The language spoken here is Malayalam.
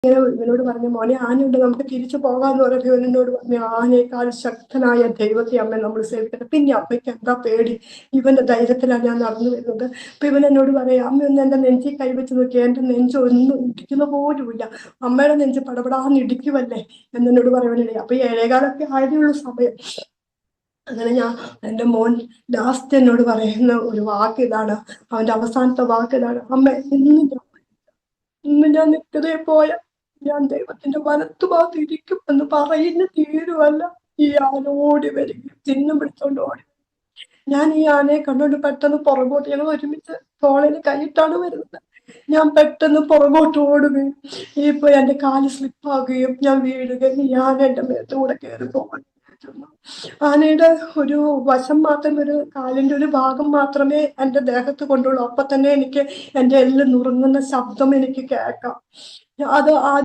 ഇങ്ങനെ ഇവനോട് പറഞ്ഞു, മോനെ ആനയുണ്ട്, നമുക്ക് തിരിച്ചു പോകാന്ന് പറഞ്ഞ ഇവനോട് പറഞ്ഞു, ആനയേക്കാൾ ശക്തനായ ദൈവത്തെ അമ്മ നമ്മൾ സേവിക്കണം. പിന്നെ അമ്മയ്ക്ക് എന്താ പേടി? ഇവന്റെ ധൈര്യത്തിലാണ് ഞാൻ നടന്നു വരുന്നത്. അപ്പൊ ഇവൻ എന്നോട് പറയാം, അമ്മ ഒന്ന് എന്റെ നെഞ്ചിൽ കൈവച്ച് നോക്കിയാൽ എന്റെ നെഞ്ച് ഒന്നും ഇടിക്കുന്ന പോലുമില്ല, അമ്മയുടെ നെഞ്ച് പടപടാന്ന് ഇടിക്കുവല്ലേ എന്നോട് പറയുവാനിടയായി. അപ്പൊ 7:15 ആയതേ ഉള്ളൂ സമയം. അങ്ങനെ എൻ്റെ മോൻ ലാസ്റ്റ് എന്നോട് പറയുന്ന ഒരു വാക്ക് ഇതാണ്, അവന്റെ അവസാനത്തെ വാക്ക് ഇതാണ്, അമ്മ ഇന്ന് ഞാൻ നിൽക്കതേ പോയ ഞാൻ ദൈവത്തിന്റെ വലത്തുഭാഗത്ത് ഇരിക്കും എന്ന് പറയുന്ന തീരുവല്ല, ഈ ആന ഓടി വരികയും ചിഹ്നം പിടിച്ചോണ്ട് ഓടി. ഞാൻ ഈ ആനയെ കണ്ടോണ്ട് പെട്ടെന്ന് പുറകോട്ട്, ഞങ്ങൾ ഒരുമിച്ച് തോളിൽ കൈയിട്ടാണ് വരുന്നത്, ഞാൻ പെട്ടെന്ന് പുറകോട്ട് ഓടുകയും ഇപ്പൊ എന്റെ കാല് സ്ലിപ്പാകുകയും ഞാൻ വീഴുകയും ഈ ആന എന്റെ മേത്തൂടെ കയറി പോകാൻ. ആനയുടെ ഒരു വശം മാത്രം, ഒരു കാലിന്റെ ഒരു ഭാഗം മാത്രമേ എൻ്റെ ദേഹത്ത് കൊണ്ടുള്ളൂ. അപ്പൊ തന്നെ എനിക്ക് എൻ്റെ എല്ല് നുറുങ്ങുന്ന ശബ്ദം എനിക്ക് കേൾക്കാം. അത്